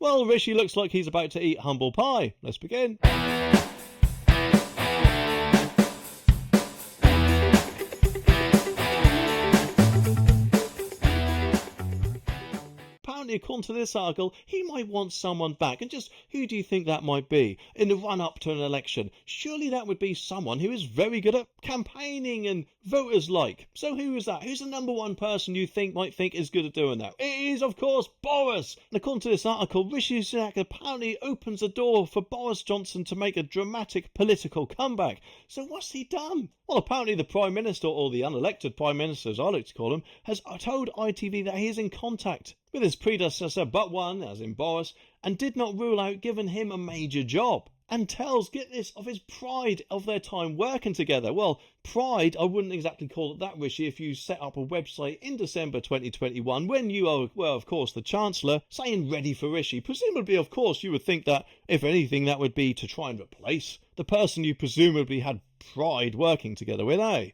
Well, Rishi looks like he's about to eat humble pie. Let's begin. Apparently, according to this article, he might want someone back. And just who do you think that might be in the run-up to an election? Surely that would be someone who is very good at campaigning and voters like. So who is that? Who's the number one person you might think is good at doing that? It is, of course, Boris. And according to this article, Rishi Sunak apparently opens the door for Boris Johnson to make a dramatic political comeback. So what's he done? Well, apparently the Prime Minister, or the unelected Prime Minister as I like to call him, has told ITV that he is in contact with his predecessor, but one, as in Boris, and did not rule out giving him a major job. And tells, get this, of his pride of their time working together. Well, pride, I wouldn't exactly call it that, Rishi, if you set up a website in December 2021 when you were, of course, the Chancellor, saying ready for Rishi. Presumably, of course, you would think that, if anything, that would be to try and replace the person you presumably had pride working together with, eh?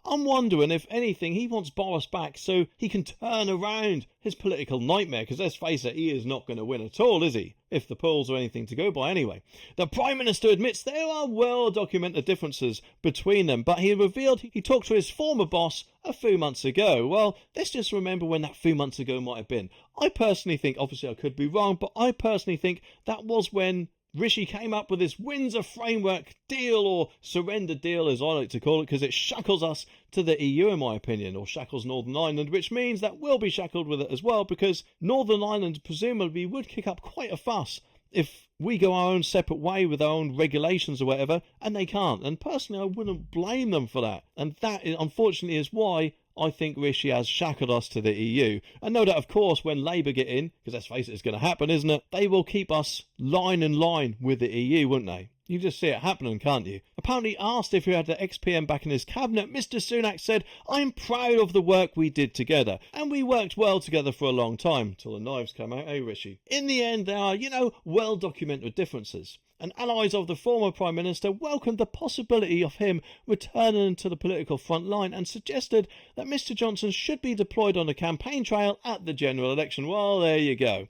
I'm wondering if anything he wants Boris back so he can turn around his political nightmare, because let's face it, he is not going to win at all, is he? If the polls are anything to go by anyway. The Prime Minister admits there are well-documented differences between them, but he revealed he talked to his former boss a few months ago. Well, let's just remember when that few months ago might have been. I personally think, obviously I could be wrong, but I personally think that was when Rishi came up with this Windsor Framework deal, or surrender deal as I like to call it, because it shackles us to the EU in my opinion, or shackles Northern Ireland, which means that we'll be shackled with it as well, because Northern Ireland presumably would kick up quite a fuss if we go our own separate way with our own regulations or whatever, and they can't. And personally I wouldn't blame them for that, and that unfortunately is why I think Rishi has shackled us to the EU. And know that, of course, when Labour get in, because let's face it, it's going to happen, isn't it? They will keep us line in line with the EU, won't they? You just see it happening, can't you? Apparently asked if he had the ex-PM back in his cabinet, Mr Sunak said, "I'm proud of the work we did together, and we worked well together for a long time," till the knives come out, eh, Rishi? In the end, there are, well-documented differences. And allies of the former Prime Minister welcomed the possibility of him returning to the political front line and suggested that Mr Johnson should be deployed on the campaign trail at the general election. Well, there you go.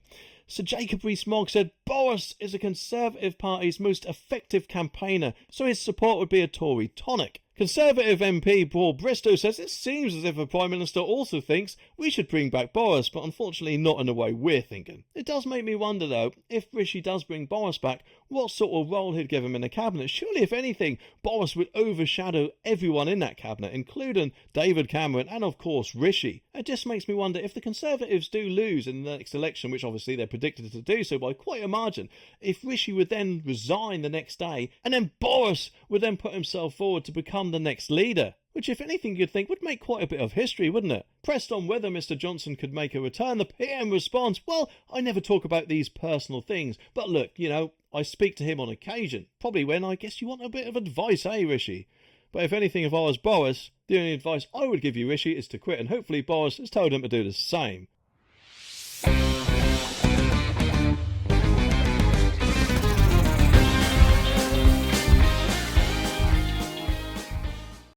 Sir Jacob Rees-Mogg said Boris is the Conservative Party's most effective campaigner, so his support would be a Tory tonic. Conservative MP Paul Bristow says it seems as if the Prime Minister also thinks we should bring back Boris, but unfortunately not in the way we're thinking. It does make me wonder though, if Rishi does bring Boris back, what sort of role he'd give him in the cabinet. Surely if anything, Boris would overshadow everyone in that cabinet, including David Cameron and of course Rishi. It just makes me wonder if the Conservatives do lose in the next election, which obviously they're predicted to do so by quite a margin, if Rishi would then resign the next day and then Boris would then put himself forward to become the next leader, which if anything you'd think would make quite a bit of history, wouldn't it? Pressed on whether Mr Johnson could make a return, the PM responds, "Well, I never talk about these personal things, but look, I speak to him on occasion, probably when I guess you want a bit of advice, eh, Rishi? But if anything, if I was Boris, the only advice I would give you, Rishi, is to quit, and hopefully Boris has told him to do the same."